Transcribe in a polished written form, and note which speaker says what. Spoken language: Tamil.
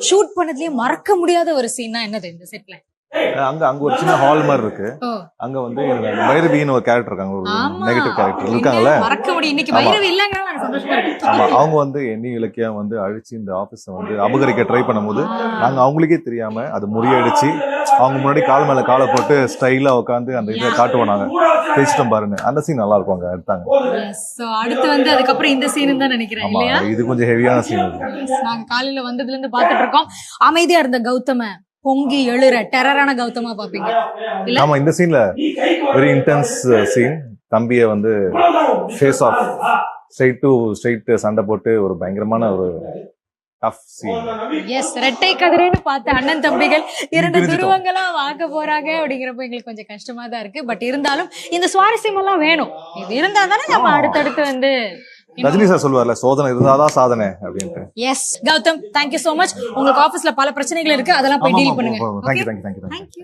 Speaker 1: ஷூட் பண்ணதுலயே மறக்க முடியாத ஒரு சீன்னா என்னது இந்த செட்ல?
Speaker 2: அங்க ஒரு சின்ன ஹால் மாதிரி இருக்கு. அங்க வந்து வைரவின்னு ஒரு கேரக்டர் இருக்காங்க, ஒரு நெகட்டிவ் கேரக்டர் இருக்காங்கல்ல.
Speaker 1: மறக்க முடியும். இன்னைக்கு வைரவி இல்லங்கறனால நான் சந்தோஷமா இருக்கேன்.
Speaker 2: ஆமா, அவங்க வந்து எண்ணி இலக்கியா வந்து அழிச்சு இந்த ஆபீஸை வந்து அபகரிக்க ட்ரை பண்ணும்போது நாங்க அவங்களுக்கே தெரியாம அது முறியடிச்சு அவங்க முன்னாடி கால் மேல காலை போட்டு ஸ்டைலா உட்காந்து அந்த இதை காட்டுவோம், நாங்க பேசிட்டோம் பாருங்க. அந்த சீன் நல்லா இருக்கும் அங்க எடுத்தாங்க.
Speaker 1: சோ அடுத்து வந்து அதுக்கப்புறம் இந்த சீன் தான் நினைக்கிறேன் இல்லையா?
Speaker 2: இது கொஞ்சம் ஹெவியான சீன்.
Speaker 1: நாங்க காலையில வந்ததுல இருந்து பாத்துட்டு இருக்கோம். அமைதியா இருந்த கௌதம பொங்கி எழுற டெரரான கௌதமா பாப்பீங்க.
Speaker 2: ஆமா, இந்த சீன்ல வெரி இன்டென்ஸ் சீன். தம்பிய வந்து ஃபேஸ் ஆஃப் ஸ்ட்ரைட் சண்டை போட்டு ஒரு பயங்கரமான ஒரு டஃப் சீன்.
Speaker 1: எஸ், ரெட்டை கதிரேன்னு பார்த்த அண்ணன் தம்பிகள் இரண்டு துருவங்களா வாங்க போறாங்க அப்படிங்கிறப்ப எங்களுக்கு கொஞ்சம் கஷ்டமா தான் இருக்கு. பட் இருந்தாலும் இந்த சுவாரஸ்யம் எல்லாம் வேணும். இது இருந்தா தானே நம்ம அடுத்தடுத்து வந்து
Speaker 2: ரஜினி சார் சொல்லுவார்ல, சோதனை இருந்தாதான் சாதனை அப்படின்ட்டு.
Speaker 1: Yes Gautham, thank you so much. உங்களுக்கு ஆபீஸ்ல பல பிரச்சனைகள் இருக்கு, அதெல்லாம் போய் டீல் பண்ணுங்க.
Speaker 2: தேங்க்யூ.